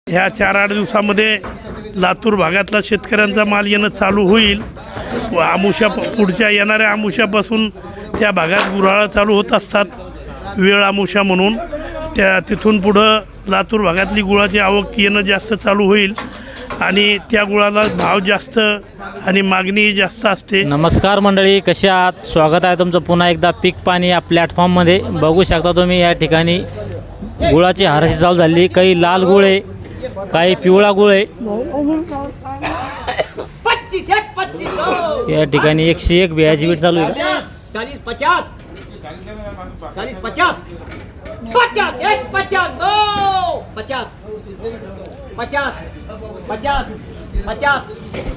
ह्या 4-8 दिवसामध्ये लातूर भागातला शेतकऱ्यांचा माल येणं चालू होईल व पुढच्या येणाऱ्या आमुष्यापासून त्या भागात गुऱ्हाळ चालू होत असतात वेळ आमुष्या म्हणून तिथून पुढं लातूर भागातली गुळाची आवक येणं जास्त चालू होईल आणि त्या गुळाला भाव जास्त आणि मागणी जास्त असते। नमस्कार मंडळी, कसे आहात? स्वागत आहे तुमचं पुन्हा एकदा पीक पाणी या प्लॅटफॉर्ममध्ये। बघू शकता तुम्ही या ठिकाणी गुळाची हाराशी चालू झाली। काही लाल गुळ आहे, काही पिवळा गुळ आहे। 25 या ठिकाणी 101 बियाची बीट चालू आहे। 40 50 40 50 50 1 50 2 50 50 50 50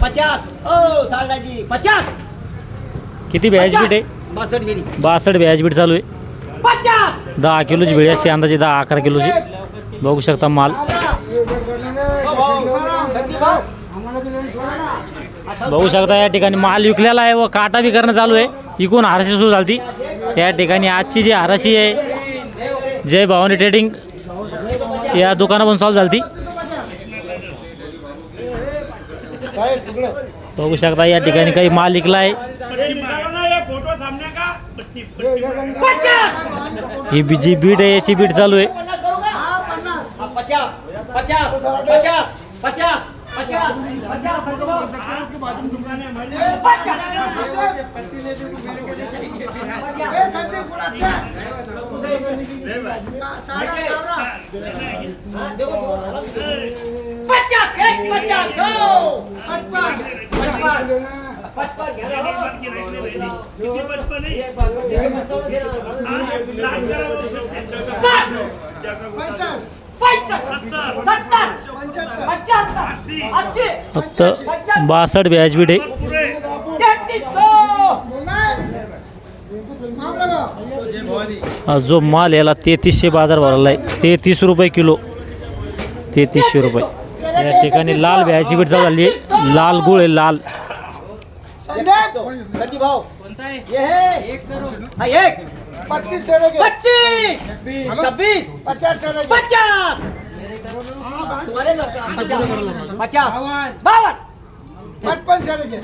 50 ओ सालडाजी 50 किती बियाची बीट आहे? 62 मिली 62 बियाची बीट चालू आहे। 50 10 किलोची बिडी असते, अंदाजे 10-11 किलोची। बघू शकता माल बघू शकता या ठिकाणी माल विकलेला आहे व काटा बी करणं चालू आहे। इकून हाराशी सुरू झाली या ठिकाणी। आजची जी हाराशी आहे जय भवानी ट्रेडिंग या दुकानापासून चालू झाली। बघू शकता या ठिकाणी काही माल विकला आहे। ही जी बीट आहे याची बीट चालू आहे। 50 50 50 50 50 फक्त 62 बियाची बीट आहे। हा जो माल याला 3300 बाजार भरला आहे। 33 रुपये किलो, 3300 रुपये। या ठिकाणी लाल बियाची बीट चालू झाली आहे। लाल गुळ आहे, लाल। संदीप भाऊ ये है एक करो हां एक 25 26 50 तुम्हारे 50 50 52 55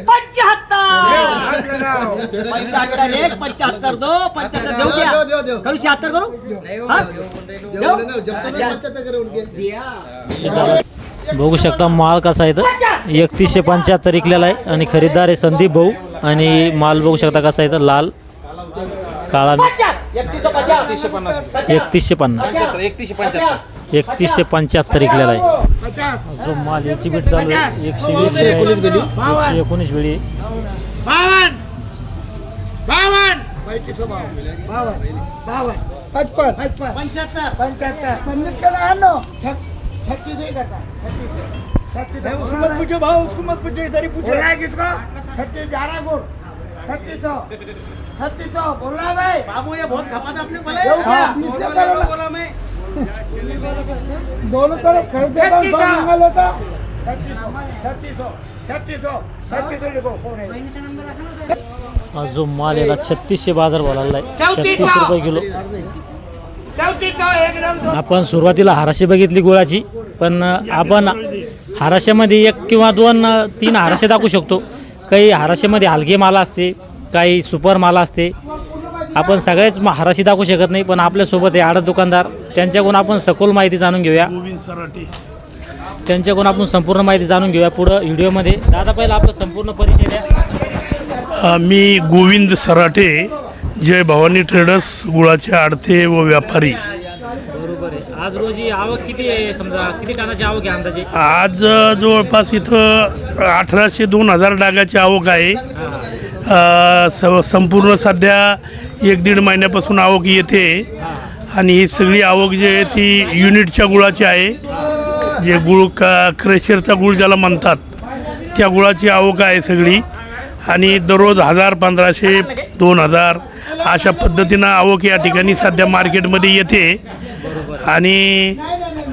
75 75 75 दो 75 देऊ क्या करू 76 करू हां दिया। बघू शकता माल कसा आहे तर 3175 विकलेला आहे आणि खरेदीदार आहे संदीप भाऊ। आणि माल बघू शकता कसा आहे तर लाल काळा मिक्स 3175 विकलेला आहे। जो माल याची बीट चालू आहे 119 बेली 119 बेली 52 मत पूछो भाव, उसको मत पूछो, इधर ही पूछो। बोला है किसको? 36 11 गुड़ 3600 बोला भाई बाबू, ये बहुत खपा था अपने बोला मैं दोनों तरफ खरीदे था, सब महंगा लेता। 3600 जो माल याला 3600 बाजार भरलेला आहे। 36 रुपये किलो। आपण सुरुवातीला हाराशी बघितली गुळाची, पण आपण हाराशामध्ये 1 किंवा 2-3 हाराशे दाखवू शकतो। काही हाराशामध्ये हलके माल असते, काही सुपर माल असते। आपण सगळेच हाराशी दाखवू शकत नाही, पण आपल्यासोबत आहे आडत दुकानदार, त्यांच्याकडून आपण सखोल माहिती जाणून घेऊया। त्यांच्याकडून आपण संपूर्ण माहिती जाणून घेऊया पुढं व्हिडिओमध्ये। दादा पहिला आपला संपूर्ण परिचय द्या। मी गोविंद सराटे, जय भवानी ट्रेडर्स, गुळाचे आडते व व्यापारी। बरोबर आहे। आज रोजी आवक किती आहे? समजा किती टनाची आवक आहे अंदाजे? आज जवळपास इथं 1800-2000 डागाची आवक आहे। संपूर्ण सध्या 1-1.5 महिन्यापासून आवक येते आणि ही सगळी आवक जी आहे ती युनिटच्या गुळाची आहे। जे गुळ क्रेशरचा गुळ ज्याला म्हणतात त्या गुळाची आवक आहे सगळी। आणि दररोज 1000 1500 2000 अशा पद्धतीनं आवक या ठिकाणी सध्या मार्केटमध्ये येते। आणि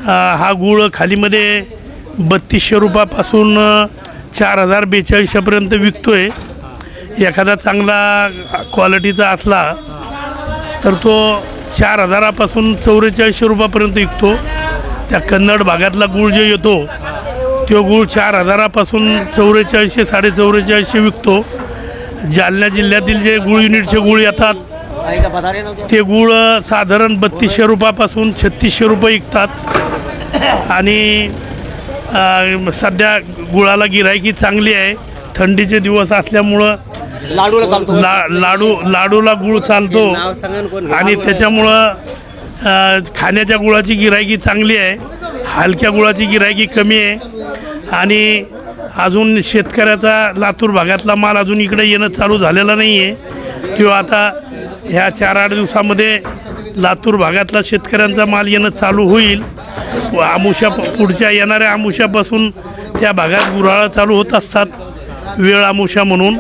हा गुळ खालीमध्ये 3200 रुपयापासून 4042पर्यंत विकतो आहे। एखादा चांगला क्वालिटीचा असला तर तो 4,000पासून 4400 रुपयापर्यंत विकतो. त्या कन्नड भागातला गूळ जो येतो तो गूळ 4,000पासून 4400 4450 विकतो. जालना जिल्ह्यातील जे गूळ युनिटचे गूळ येतात ते गूळ साधारण 3200 रुपयापासून 3600 रुपये विकतात. आणि सध्या गुळाला गिरायकी चांगली आहे. थंडीचे दिवस असल्यामुळं लाडूला गूळ चालतो आणि त्याच्यामुळं खाण्याच्या गुळाची गिरायकी चांगली आहे. हलक्या गुळाची गिरायकी कमी आहे. आणि अजून शेतकऱ्याचा लातूर भागातला माल अजून इकडे येणं चालू झालेला नाही आहे. तो आता ह्या 4-8 दिवसामध्ये लातूर भागातला शेतकऱ्यांचा माल येणं चालू होईल. पुढच्या येणाऱ्या अमावस्यापासून त्या भागात गुऱ्हाळ चालू होत असतात, वेळ अमावस्या म्हणून.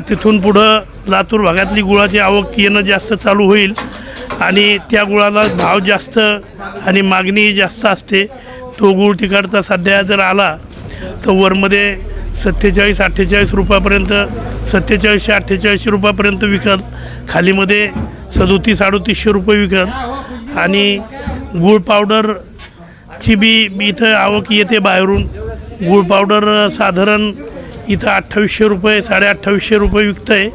तिथून पुढं लातूर भागातली गुळाची आवक येणं जास्त चालू होईल आणि त्या गुळाला भाव जास्त आणि मागणी जास्त असते. तो गुळ तिकडचा सध्या जर आला तर वरमध्ये 47-48 रुपयापर्यंत 4700-4800 रुपयापर्यंत विकल. खालीमध्ये 3700-3800 रुपये विकल. आणि गूळ पावडरची बी इथं आवक येते बाहेरून. गूळ पावडर साधारण इथं 2800 रुपये 2850 रुपये विकतं आहे.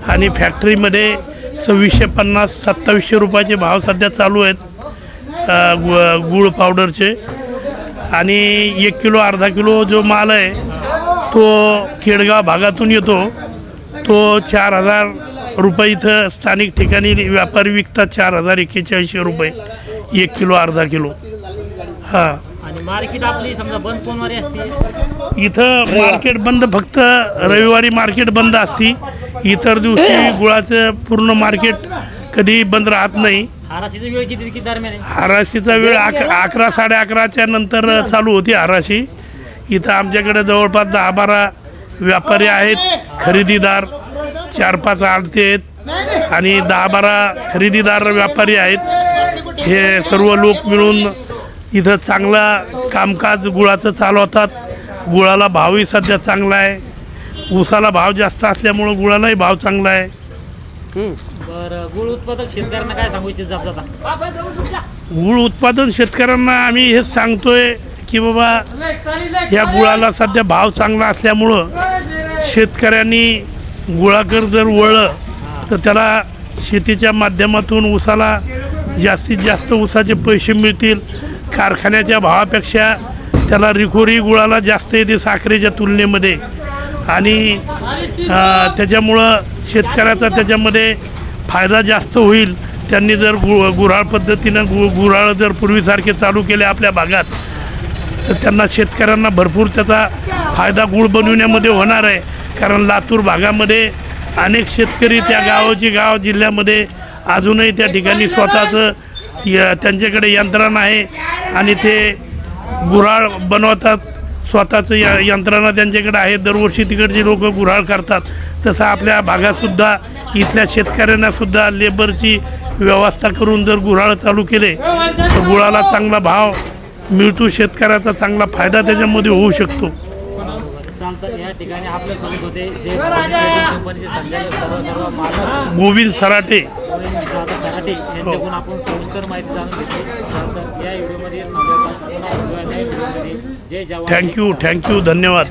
आणि फॅक्टरीमध्ये 2650-2700 रुपयाचे भाव सध्या चालू आहेत गूळ पावडरचे. आणि 1 किलो अर्धा किलो जो माल आहे तो खेडगाव भागातून येतो. तो 4000 रुपये इथं स्थानिक ठिकाणी व्यापारी विकतात. 4041 रुपये 1 किलो अर्धा किलो. हां, आणि मार्केट आपली समजा बंद कोणवारी असते? इथं मार्केट बंद, फक्त रविवारी मार्केट बंद असते. इतर दिवशी गुळाचं पूर्ण मार्केट कधी बंद राहत नाही. हाराशीचा वेळ किती दरम्यान आहे? हाराशीचा वेळ 11-11:30 नंतर चालू होती हाराशी. इथं आमच्याकडे जवळपास 10-12 व्यापारी आहेत, खरेदीदार 4-5 आडते आहेत आणि 10-12 खरेदीदार व्यापारी आहेत. हे सर्व लोक मिळून इथं चांगला कामकाज गुळाचं चालवतात. गुळाला भावही सध्या चांगला आहे. ऊसाला भाव जास्त असल्यामुळं गुळालाही भाव चांगला आहे. बरं, गूळ उत्पादक शेतकऱ्यांना काय सांगू इच्छित जाता? गूळ उत्पादन शेतकऱ्यांना आम्ही हेच सांगतोय की बाबा या गुळाला सध्या भाव चांगला असल्यामुळं शेतकऱ्यांनी गुळाकर जर वळलं तर त्याला शेतीच्या माध्यमातून ऊसाला जास्तीत जास्त ऊसाचे पैसे मिळतील. कारखान्याच्या भावापेक्षा त्याला रिकोरी गुळाला जास्त येते साखरेच्या तुलनेमध्ये. आणि त्याच्यामुळं शेतकऱ्याचा त्याच्यामध्ये फायदा जास्त होईल. त्यांनी जर गुऱ्हाळ पद्धतीनं गुऱ्हाळ जर पूर्वीसारखे चालू केले आपल्या भागात तर त्यांना शेतकऱ्यांना भरपूर त्याचा फायदा गूळ बनविण्यामध्ये होणार आहे. कारण लातूर भागामध्ये अनेक शेतकरी त्या गाव जिल्ह्यामध्ये अजूनही त्या ठिकाणी स्वतःचं त्यांच्याकडे यंत्रणा आहे आणि ते गुऱ्हाळ बनवतात. स्वतःचं यंत्रणा त्यांच्याकडे आहे. दरवर्षी तिकडचे लोक गुऱ्हाळ करतात. तसं आपल्या भागातसुद्धा इथल्या शेतकऱ्यांनासुद्धा लेबरची व्यवस्था करून जर गुऱ्हाळ चालू केले तर गुळाला चांगला भाव मिळतो. शेतकऱ्याचा चांगला फायदा त्याच्यामध्ये होऊ शकतो. या ठिकाणी आपल्यासोबत होते जे कंपनीचे संचालक सर्व मालक गोविंद सराटे यांच्याकडून आपण सविस्तर माहिती जाणून घेतली. या व्हिडिओमध्ये थँक्यू धन्यवाद.